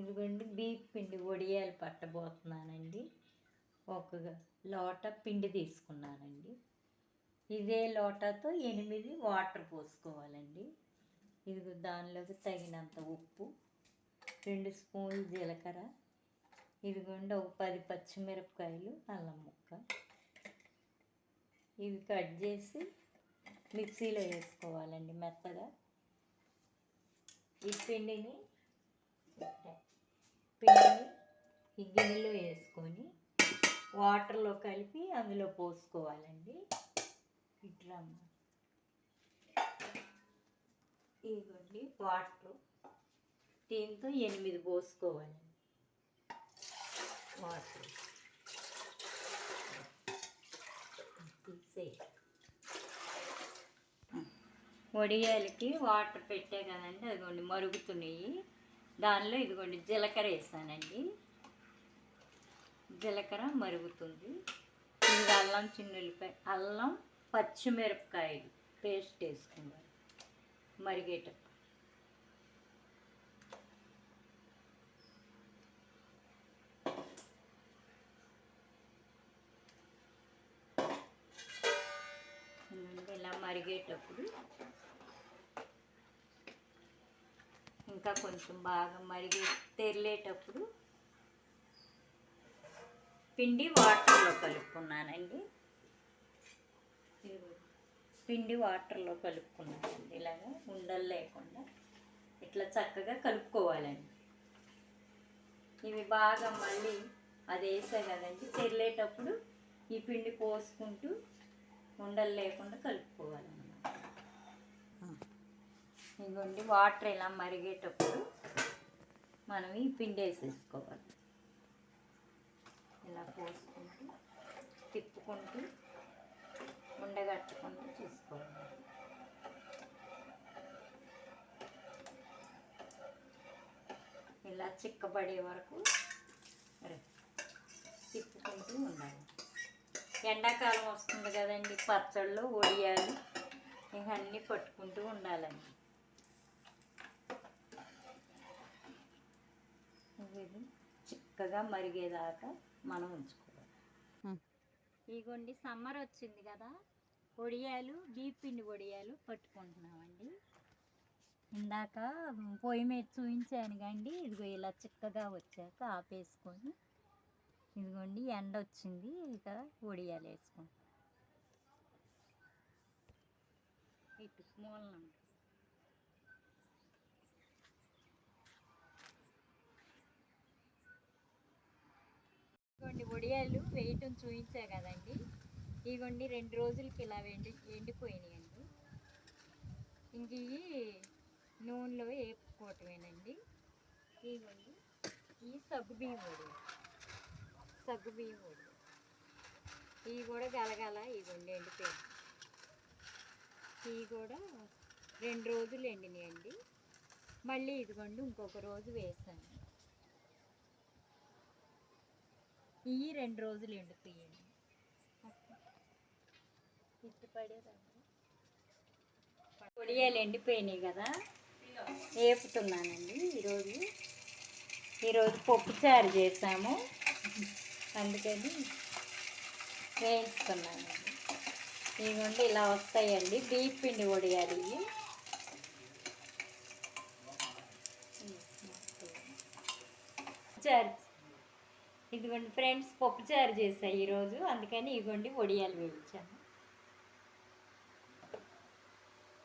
ఇదిగోండి బీప్ పిండి వడియాలు పట్టబోతున్నానండి. ఒక లోట పిండి తీసుకున్నానండి. ఇదే లోటాతో 8 వాటర్ పోసుకోవాలండి. ఇదిగో దానిలోకి తగినంత ఉప్పు, 2 స్పూన్లు జీలకర్ర, ఇదిగోండి ఒక 10 పచ్చిమిరపకాయలు, అల్లం ముక్క. ఇవి కట్ చేసి మిక్సీలో వేసుకోవాలండి మెత్తగా. ఈ పిండిని ఈ గిన్నెలో వేసుకొని వాటర్లో కలిపి అందులో పోసుకోవాలండి. ఇట్లా ఇదిగోండి వాటర్, దీంతో 8 పోసుకోవాలండి వాటర్. వడియాలకి వాటర్ పెట్టే కదండి, అదిగోండి మరుగుతున్నాయి. దానిలో ఇదిగోండి జీలకర్ర వేసానండి. జీలకర్ర మరుగుతుంది. ఇది అల్లం, చిన్నుల్లిపాయ, అల్లం, పచ్చిమిరపకాయలు పేస్ట్ వేసుకోవాలి మరిగేటప్పుడు. ఇలా మరిగేటప్పుడు ఇంకా కొంచెం బాగా తెరిలేటప్పుడు పిండి వాటర్లో కలుపుకున్నానండి. పిండి వాటర్లో కలుపుకున్నానండి. ఇలాగా ఉండలు లేకుండా ఇట్లా చక్కగా కలుపుకోవాలండి. ఇవి బాగా మళ్ళీ అది వేసే కదండి, తెరిలేటప్పుడు ఈ పిండి పోసుకుంటూ ఉండలు లేకుండా కలుపుకోవాలన్నమాట. ఇదిగోండి వాటర్ ఇలా మరిగేటప్పుడు మనం ఈ పిండి వేసేసుకోవాలి. ఇలా పోసుకుంటూ తిప్పుకుంటూ ఉండగట్టుకుంటూ చూసుకోవాలి. ఇలా చిక్కబడే వరకు తిప్పుకుంటూ ఉండాలి. ఎండాకాలం వస్తుంది కదండి, పచ్చళ్ళు, వడియాలు ఇవన్నీ పట్టుకుంటూ ఉండాలండి. ఇది చిక్కగా మరిగేదాకా మనం ఉంచుకోవాలి. ఇదిగోండి సమ్మర్ వచ్చింది కదా, వడియాలు బీప్ పిండి వడియాలు పట్టుకుంటున్నామండి. ఇందాక పొయ్యి మీద చూపించాను కండి, ఇదిగో ఇలా చిక్కగా వచ్చాక ఆపేసుకొని ఇదిగోండి ఎండ వచ్చింది, ఇక వడియాలు వేసుకుంటాం. ఇటు మూలన ఇదిగోండి వడియాలు వేయటం చూపించా కదండి. ఇదిగోండి 2 రోజులకి ఇలా ఎండిపోయినాయండి. ఇంక ఇవి నూనెలో వేపుకోవటమేనండి. ఇదిగోండి ఈ సగ్గుబియ్యం వడియాలు, ఇవి కూడా గలగల ఇదిగోండి ఎండిపోయాయి. ఇవి కూడా 2 రోజులు ఎండినాయండి. మళ్ళీ ఇదిగోండి ఇంకొక రోజు వేసాను. ఇవి 2 రోజులు ఎండిపోయాయండి. వడియాలు ఎండిపోయినాయి కదా, వేపుతున్నానండి. ఈరోజు పప్పుచారు చేసాము, అందుకని వేయిస్తున్నానండి. ఇదిగోండి ఇలా వస్తాయండి బీప్ పిండి వడియాలు. ఇదిగోండి ఫ్రెండ్స్, పప్పుచారు చేసాయి ఈరోజు, అందుకని ఇదిగోండి వడియాలు వేయించాను.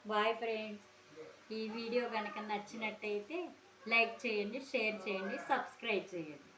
Bye friends. ఈ వీడియో కనుక నచ్చినట్టయితే లైక్ చేయండి, షేర్ చేయండి, సబ్స్క్రైబ్ చేయండి.